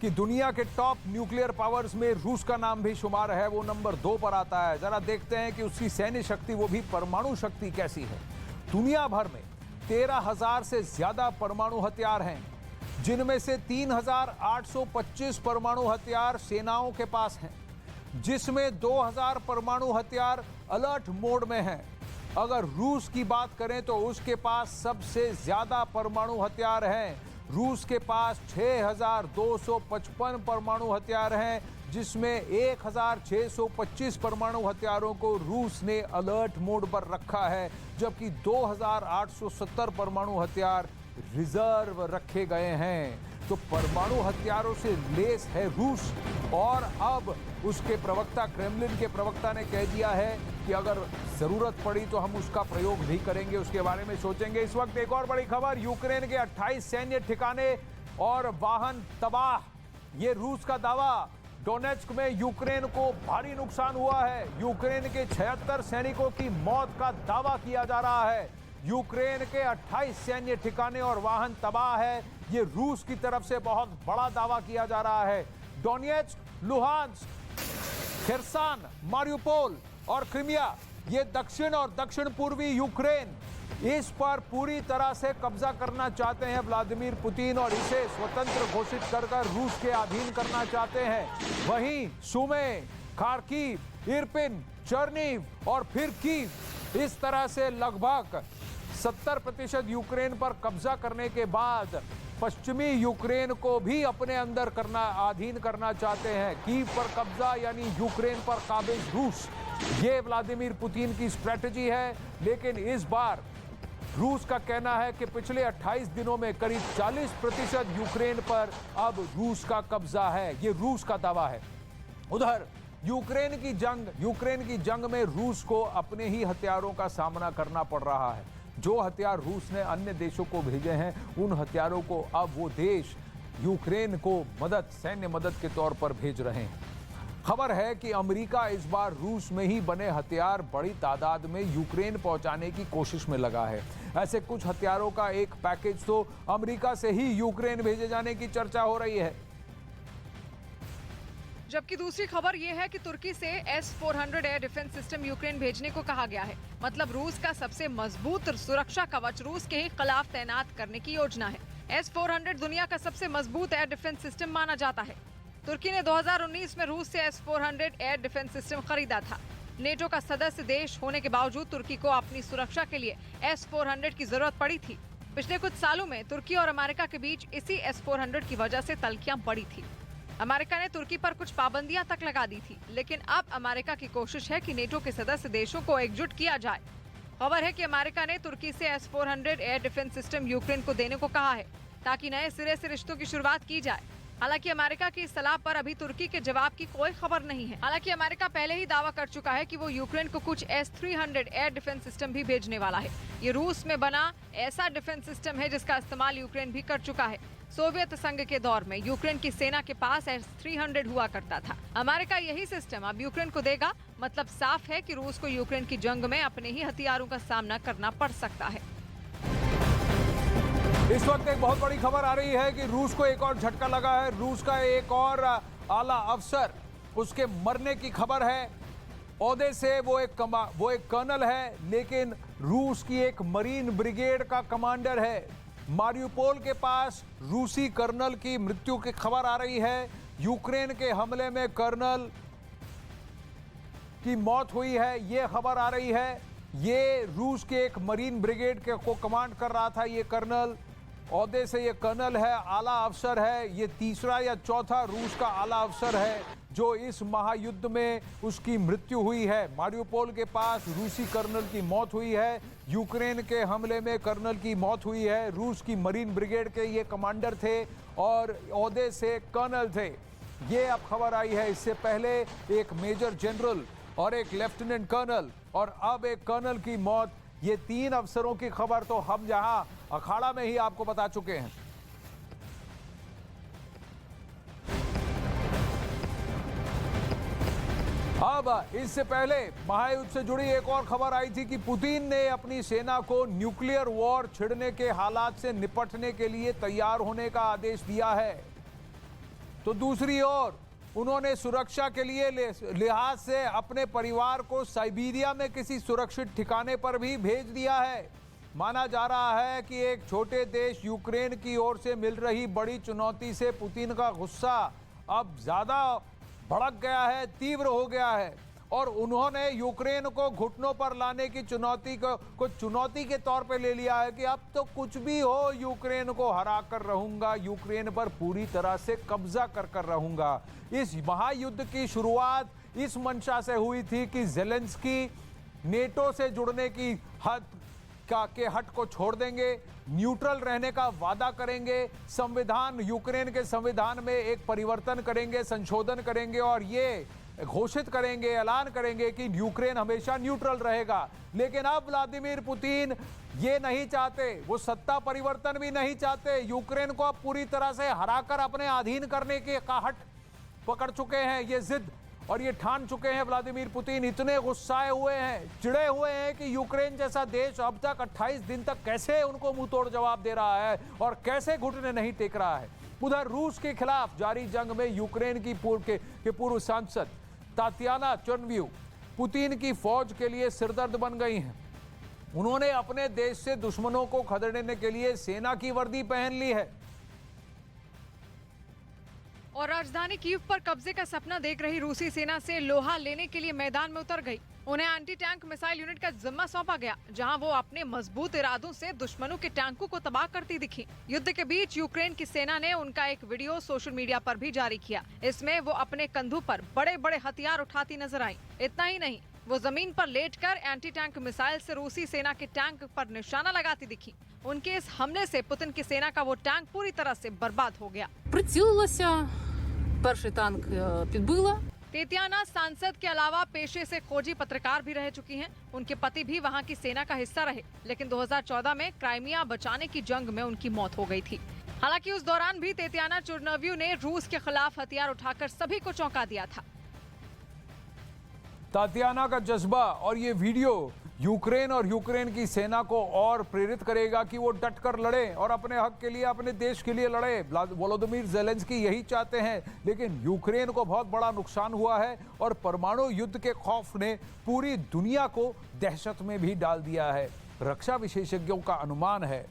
कि दुनिया के टॉप न्यूक्लियर पावर्स में रूस का नाम भी शुमार है, वो नंबर 2 पर आता है। जरा देखते हैं कि उसकी सैन्य शक्ति, वो भी परमाणु शक्ति कैसी है। दुनिया भर में 13,000 से ज्यादा परमाणु हथियार हैं, जिनमें से 3,825 परमाणु हथियार सेनाओं के पास हैं, जिसमें 2,000 परमाणु हथियार अलर्ट मोड में हैं। अगर रूस की बात करें तो उसके पास सबसे ज्यादा परमाणु हथियार हैं। रूस के पास 6,255 परमाणु हथियार हैं, जिसमें 1,625 परमाणु हथियारों को रूस ने अलर्ट मोड पर रखा है, जबकि 2,870 परमाणु हथियार रिजर्व रखे गए हैं। तो परमाणु हथियारों से लैस है रूस। और अब उसके प्रवक्ता, क्रेमलिन के प्रवक्ता ने कह दिया है कि अगर जरूरत पड़ी तो हम उसका प्रयोग भी करेंगे, उसके बारे में सोचेंगे। इस वक्त एक और बड़ी खबर, यूक्रेन के 28 सैन्य ठिकाने और वाहन तबाह, ये रूस का दावा। डोनेट्स्क में यूक्रेन को भारी नुकसान हुआ है। यूक्रेन के 76 सैनिकों की मौत का दावा किया जा रहा है। यूक्रेन के 28 सैन्य ठिकाने और वाहन तबाह है, ये रूस की तरफ से बहुत बड़ा दावा किया जा रहा है। डोनेट्स्क, लुहांस्क, खिर्सान, मारियुपोल और क्रीमिया, ये दक्षिण और दक्षिण पूर्वी यूक्रेन, इस पर पूरी तरह से कब्जा करना चाहते हैं व्लादिमीर पुतिन और इसे स्वतंत्र घोषित कर रूस के अधीन करना चाहते हैं। वहीं सुमे, खार्किव, इरपिन, चर्निव और फिर कीव, इस तरह से लगभग 70% यूक्रेन पर कब्जा करने के बाद पश्चिमी यूक्रेन को भी अपने अंदर अधीन करना चाहते हैं। कीव पर कब्जा यानी यूक्रेन पर काबिज रूस, ये व्लादिमीर पुतिन की स्ट्रेटजी है। लेकिन इस बार रूस का कहना है कि पिछले 28 दिनों में करीब 40% यूक्रेन पर अब रूस का कब्जा है, ये रूस का दावा है। उधर यूक्रेन की जंग में रूस को अपने ही हथियारों का सामना करना पड़ रहा है। जो हथियार रूस ने अन्य देशों को भेजे हैं, उन हथियारों को अब वो देश यूक्रेन को सैन्य मदद के तौर पर भेज रहे हैं। खबर है कि अमेरिका इस बार रूस में ही बने हथियार बड़ी तादाद में यूक्रेन पहुंचाने की कोशिश में लगा है। ऐसे कुछ हथियारों का एक पैकेज तो अमेरिका से ही यूक्रेन भेजे जाने की चर्चा हो रही है। जबकि दूसरी खबर यह है कि तुर्की से S-400 air defence system Ukraine भेजने को कहा गया है। मतलब रूस का सबसे मजबूत सुरक्षा कवच रूस के ही खिलाफ तैनात करने की योजना है। S-400 दुनिया का सबसे मजबूत एयर डिफेंस सिस्टम माना जाता है। तुर्की ने 2019 में रूस से S-400 एयर डिफेंस सिस्टम खरीदा था। नेटो का सदस्य देश होने के बावजूद तुर्की को अपनी सुरक्षा के लिए S-400 की जरूरत पड़ी थी। पिछले कुछ सालों में तुर्की और अमेरिका के बीच इसी S-400 की वजह से तल्खियां बढ़ी थी। अमेरिका ने तुर्की पर कुछ पाबंदियां तक लगा दी थी, लेकिन अब अमेरिका की कोशिश है कि नेटो के सदस्य देशों को एकजुट किया जाए। खबर है कि अमेरिका ने तुर्की से S-400 air defence system Ukraine को देने को कहा है, ताकि नए सिरे से रिश्तों की शुरुआत की जाए। हालांकि अमेरिका की इस सलाह पर अभी तुर्की के जवाब की कोई खबर नहीं है। हालांकि अमेरिका पहले ही दावा कर चुका है कि वो यूक्रेन को कुछ S-300 एयर डिफेंस सिस्टम भी भेजने वाला है। ये रूस में बना ऐसा डिफेंस सिस्टम है जिसका इस्तेमाल यूक्रेन भी कर चुका है। सोवियत संघ के दौर में यूक्रेन की सेना के पास S-300 हुआ करता था। अमेरिका यही सिस्टम अब यूक्रेन को देगा। मतलब साफ है कि रूस को यूक्रेन की जंग में अपने ही हथियारों का सामना करना पड़ सकता है। इस वक्त एक बहुत बड़ी खबर आ रही है कि रूस को एक और झटका लगा है। रूस का एक और आला अफसर, उसके मरने की खबर है। ओहदे से वो एक कर्नल है, लेकिन रूस की एक मरीन ब्रिगेड का कमांडर है। मारियुपोल के पास रूसी कर्नल की मृत्यु की खबर आ रही है। यूक्रेन के हमले में कर्नल की मौत हुई है, ये खबर आ रही है। ये रूस के एक मरीन ब्रिगेड को कमांड कर रहा था। ये कर्नल ओहदे से, ये कर्नल है, आला अफसर है। ये तीसरा या चौथा रूस का आला अफसर है जो इस महायुद्ध में उसकी मृत्यु हुई है। मारिउपोल के पास रूसी कर्नल की मौत हुई है। यूक्रेन के हमले में कर्नल की मौत हुई है। रूस की मरीन ब्रिगेड के ये कमांडर थे और ओहदे से कर्नल थे। ये अब खबर आई है। इससे पहले एक मेजर जनरल और एक लेफ्टिनेंट कर्नल और अब एक कर्नल की मौत। ये 3 अफसरों की खबर तो हम यहां अखाड़ा में ही आपको बता चुके हैं। अब इससे पहले महायुद्ध से जुड़ी एक और खबर आई थी कि पुतिन ने अपनी सेना को न्यूक्लियर वॉर छिड़ने के हालात से निपटने के लिए तैयार होने का आदेश दिया है। तो दूसरी ओर उन्होंने सुरक्षा के लिए लिहाज से अपने परिवार को साइबेरिया में किसी सुरक्षित ठिकाने पर भी भेज दिया है। माना जा रहा है कि एक छोटे देश यूक्रेन की ओर से मिल रही बड़ी चुनौती से पुतिन का गुस्सा अब ज्यादा भड़क गया है, तीव्र हो गया है और उन्होंने यूक्रेन को घुटनों पर लाने की चुनौती को चुनौती के तौर पे ले लिया है कि अब तो कुछ भी हो, यूक्रेन को हरा कर रहूंगा, यूक्रेन पर पूरी तरह से कब्जा कर रहूंगा। इस महायुद्ध की शुरुआत इस मंशा से हुई थी कि ज़ेलेंस्की नेटो से जुड़ने की हट को छोड़ देंगे, न्यूट्रल रहने का वादा करेंगे, संविधान, यूक्रेन के संविधान में एक परिवर्तन करेंगे, संशोधन करेंगे और ये घोषित करेंगे, ऐलान करेंगे कि यूक्रेन हमेशा न्यूट्रल रहेगा। लेकिन अब व्लादिमीर पुतिन ये नहीं चाहते, वो सत्ता परिवर्तन भी नहीं चाहते। यूक्रेन को अब पूरी तरह से हराकर अपने अधीन करने की आहट पकड़ चुके हैं, ये जिद और ये ठान चुके हैं। व्लादिमीर पुतिन इतने गुस्साए हुए हैं, चिढ़े हुए हैं कि यूक्रेन जैसा देश अब तक 28 दिन तक कैसे उनको मुंह तोड़ जवाब दे रहा है और कैसे घुटने नहीं टेक रहा है। उधर रूस के खिलाफ जारी जंग में यूक्रेन की पूर्व सांसद तातियाना चर्नव्यू पुतिन की फौज के लिए सिरदर्द बन गई हैं। उन्होंने अपने देश से दुश्मनों को खदेड़ने के लिए सेना की वर्दी पहन ली है और राजधानी कीव पर कब्जे का सपना देख रही रूसी सेना से लोहा लेने के लिए मैदान में उतर गई। उन्हें एंटी टैंक मिसाइल यूनिट का जिम्मा सौंपा गया, जहां वो अपने मजबूत इरादों से दुश्मनों के टैंकों को तबाह करती दिखी। युद्ध के बीच यूक्रेन की सेना ने उनका एक वीडियो सोशल मीडिया पर भी जारी किया। इसमें वो अपने कंधों पर बड़े बड़े हथियार उठाती नजर आई। इतना ही नहीं, वो जमीन पर लेटकर एंटी टैंक मिसाइल से रूसी सेना के टैंक पर निशाना लगाती दिखी। उनके इस हमले से पुतिन की सेना का वो टैंक पूरी तरह से बर्बाद हो गया। Прицілилася, перший танк підбила. तेतियाना सांसद के अलावा पेशे से खोजी पत्रकार भी रह चुकी हैं। उनके पति भी वहां की सेना का हिस्सा रहे, लेकिन 2014 में क्राइमिया बचाने की जंग में उनकी मौत हो गई थी। हालांकि उस दौरान भी तेतियाना चुर्नव्यू ने रूस के खिलाफ हथियार उठाकर सभी को चौंका दिया था। तातियाना का जज्बा और ये वीडियो यूक्रेन और यूक्रेन की सेना को और प्रेरित करेगा कि वो डटकर लड़े और अपने हक के लिए, अपने देश के लिए लड़े। वोलोदिमीर ज़ेलेंस्की यही चाहते हैं, लेकिन यूक्रेन को बहुत बड़ा नुकसान हुआ है और परमाणु युद्ध के खौफ ने पूरी दुनिया को दहशत में भी डाल दिया है। रक्षा विशेषज्ञों का अनुमान है,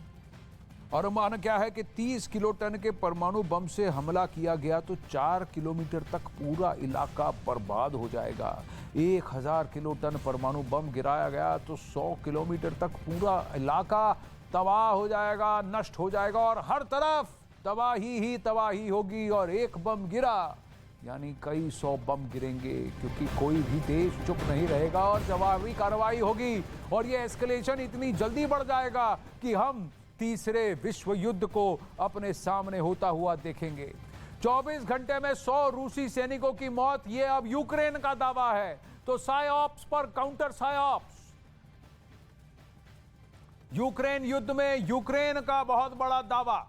और अनुमान क्या है कि 30 किलोटन के परमाणु बम से हमला किया गया तो 4 किलोमीटर तक पूरा इलाका बर्बाद हो जाएगा। 1000 किलोटन परमाणु बम गिराया गया तो 100 किलोमीटर तक पूरा इलाका तबाह हो जाएगा, नष्ट हो जाएगा और हर तरफ तबाही ही तबाही होगी। और एक बम गिरा यानी कई 100 बम गिरेंगे, क्योंकि कोई भी देश चुप नहीं रहेगा और जवाबी कार्रवाई होगी। और ये एस्केलेशन इतनी जल्दी बढ़ जाएगा कि हम तीसरे विश्व युद्ध को अपने सामने होता हुआ देखेंगे। 24 घंटे में 100 रूसी सैनिकों की मौत, ये अब यूक्रेन का दावा है। तो साइऑप्स पर काउंटर साइऑप्स। यूक्रेन युद्ध में यूक्रेन का बहुत बड़ा दावा।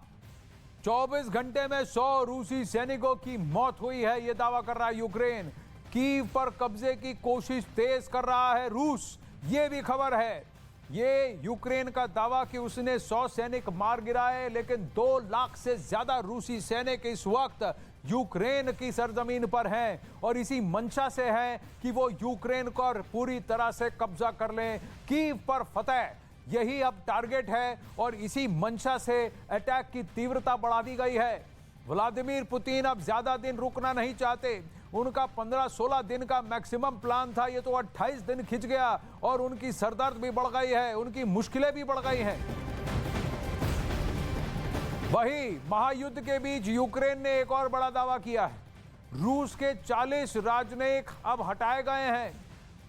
24 घंटे में 100 रूसी सैनिकों की मौत हुई है, यह दावा कर रहा है यूक्रेन। कीव पर कब्जे की कोशिश तेज कर रहा है रूस, ये भी खबर है। ये यूक्रेन का दावा कि उसने 100 सैनिक मार गिराए, लेकिन 2 लाख से ज्यादा रूसी सैनिक इस वक्त यूक्रेन की सरजमीन पर हैं और इसी मंशा से है कि वो यूक्रेन को पूरी तरह से कब्जा कर लें। कीव पर फतेह, यही अब टारगेट है और इसी मंशा से अटैक की तीव्रता बढ़ा दी गई है। व्लादिमीर पुतिन अब ज्यादा दिन रुकना नहीं चाहते। उनका 15-16 दिन का मैक्सिमम प्लान था, ये तो 28 दिन खिंच गया और उनकी सरदर्द भी बढ़ गई है, उनकी मुश्किलें भी बढ़ गई हैं। वही महायुद्ध के बीच यूक्रेन ने एक और बड़ा दावा किया है। रूस के 40 राजनयिक अब हटाए गए हैं,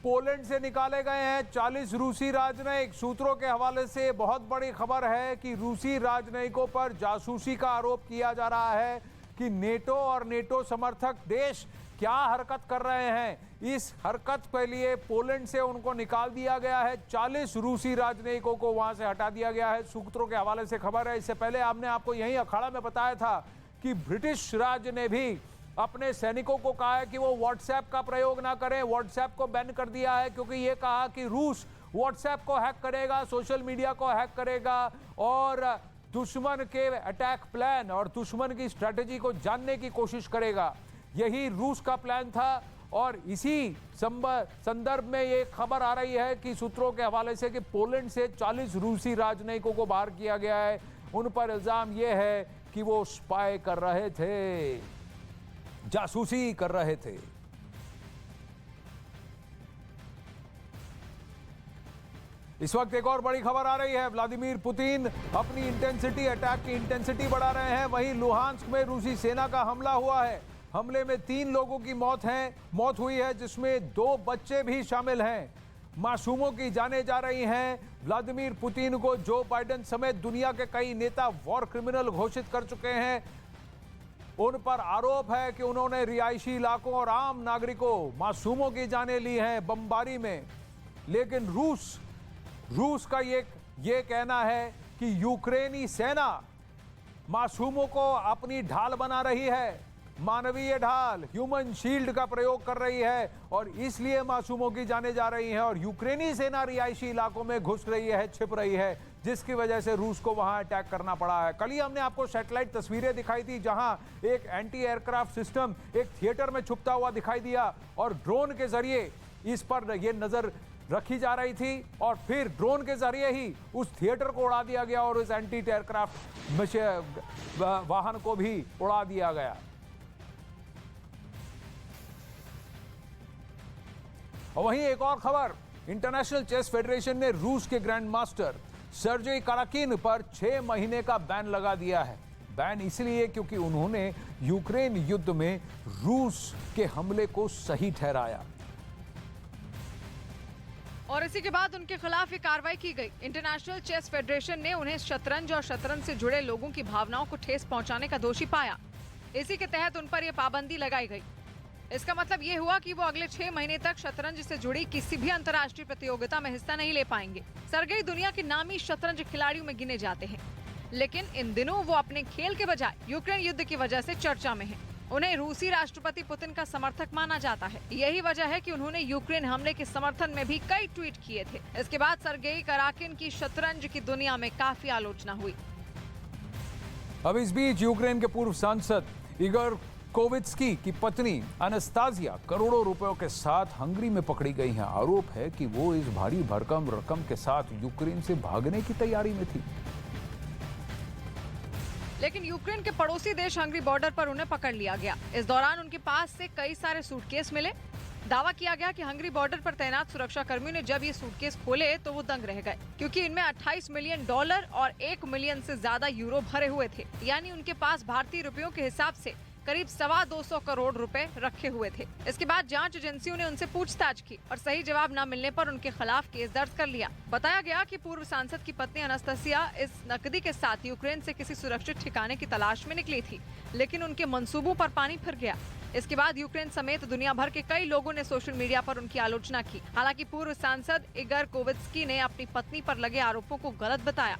पोलैंड से निकाले गए हैं 40 रूसी राजनयिक। सूत्रों के हवाले से बहुत बड़ी खबर है कि रूसी राजनयिकों पर जासूसी का आरोप किया जा रहा है कि नेटो और नेटो समर्थक देश क्या हरकत कर रहे हैं। इस हरकत के लिए पोलैंड से उनको निकाल दिया गया है, 40 रूसी राजनयिकों को वहां से हटा दिया गया है। सूत्रों के हवाले से खबर है। इससे पहले हमने आपको यही अखाड़ा में बताया था कि ब्रिटिश राज्य ने भी अपने सैनिकों को कहा है कि वो व्हाट्सएप का प्रयोग ना करें, व्हाट्सएप को बैन कर दिया है, क्योंकि ये कहा कि रूस व्हाट्सएप को हैक करेगा, सोशल मीडिया को हैक करेगा और दुश्मन के अटैक प्लान और दुश्मन की स्ट्रेटेजी को जानने की कोशिश करेगा। यही रूस का प्लान था और इसी संदर्भ में ये खबर आ रही है कि सूत्रों के हवाले से कि पोलैंड से 40 रूसी राजनयिकों को बाहर किया गया है। उन पर इल्जाम यह है कि वो स्पाई कर रहे थे, जासूसी कर रहे थे। इस वक्त एक और बड़ी खबर आ रही है। व्लादिमीर पुतिन अपनी इंटेंसिटी, अटैक की इंटेंसिटी बढ़ा रहे हैं। वहीं लुहांस्क में रूसी सेना का हमला हुआ है। हमले में 3 लोगों की मौत हुई है, जिसमें 2 बच्चे भी शामिल हैं। मासूमों की जानें जा रही हैं। व्लादिमीर पुतिन को जो बाइडेन समेत दुनिया के कई नेता वॉर क्रिमिनल घोषित कर चुके हैं। उन पर आरोप है कि उन्होंने रिहायशी इलाकों और आम नागरिकों, मासूमों की जानें ली हैं बमबारी में। लेकिन रूस का ये कहना है कि यूक्रेनी सेना मासूमों को अपनी ढाल बना रही है, मानवीय ढाल, ह्यूमन शील्ड का प्रयोग कर रही है और इसलिए मासूमों की जानें जा रही हैं और यूक्रेनी सेना रिहायशी इलाकों में घुस रही है, छिप रही है, जिसकी वजह से रूस को वहां अटैक करना पड़ा है। कल ही हमने आपको सैटेलाइट तस्वीरें दिखाई थी जहां एक एंटी एयरक्राफ्ट सिस्टम एक थिएटर में छुपता हुआ दिखाई दिया और ड्रोन के जरिए इस पर यह नजर रखी जा रही थी और फिर ड्रोन के जरिए ही उस थिएटर को उड़ा दिया गया और उस एंटी एयरक्राफ्ट वाहन को भी उड़ा दिया गया। और वहीं एक और खबर, इंटरनेशनल चेस फेडरेशन ने रूस के ग्रैंड मास्टर सर्जेई कराकिन पर 6 महीने का बैन लगा दिया है। बैन इसलिए क्योंकि उन्होंने यूक्रेन युद्ध में रूस के हमले को सही ठहराया और इसी के बाद उनके खिलाफ ये कार्रवाई की गई। इंटरनेशनल चेस फेडरेशन ने उन्हें शतरंज और शतरंज से जुड़े लोगों की भावनाओं को ठेस पहुंचाने का दोषी पाया। इसी के तहत उन पर यह पाबंदी लगाई गई। इसका मतलब ये हुआ कि वो अगले 6 महीने तक शतरंज से जुड़ी किसी भी अंतर्राष्ट्रीय प्रतियोगिता में हिस्सा नहीं ले पाएंगे। सर्गेई दुनिया के नामी शतरंज खिलाड़ियों में गिने जाते हैं, लेकिन इन दिनों वो अपने खेल के बजाय यूक्रेन युद्ध की वजह से चर्चा में हैं। उन्हें रूसी राष्ट्रपति पुतिन का समर्थक माना जाता है। यही वजह है कि उन्होंने यूक्रेन हमले के समर्थन में भी कई ट्वीट किए थे। इसके बाद सर्गेई कराकिन की शतरंज की दुनिया में काफी आलोचना हुई। अब इस बीच यूक्रेन के पूर्व सांसद इगोर कोवित्स्की की पत्नी अनास्तासिया करोड़ों रुपयों के साथ हंगरी में पकड़ी गई हैं। आरोप है कि वो इस भारी भरकम रकम के साथ यूक्रेन से भागने की तैयारी में थी। लेकिन यूक्रेन के पड़ोसी देश हंगरी बॉर्डर पर उन्हें पकड़ लिया गया। इस दौरान उनके पास से कई सारे सूटकेस मिले। दावा किया गया कि हंगरी बॉर्डर पर तैनात सुरक्षा कर्मियों ने जब ये सूटकेस खोले तो वो दंग रह गए, क्योंकि इनमें $28 मिलियन और 1 मिलियन से ज्यादा यूरो भरे हुए थे। यानी उनके पास भारतीय रुपयों के हिसाब से करीब 225 करोड़ रुपए रखे हुए थे। इसके बाद जांच एजेंसियों ने उनसे पूछताछ की और सही जवाब न मिलने पर उनके खिलाफ केस दर्ज कर लिया। बताया गया कि पूर्व सांसद की पत्नी अनास्तासिया इस नकदी के साथ यूक्रेन से किसी सुरक्षित ठिकाने की तलाश में निकली थी, लेकिन उनके मंसूबों पर पानी फिर गया। इसके बाद यूक्रेन समेत दुनिया भर के कई लोगों ने सोशल मीडिया पर उनकी आलोचना की। हालांकि पूर्व सांसद इगोर कोवित्स्की ने अपनी पत्नी पर लगे आरोपों को गलत बताया।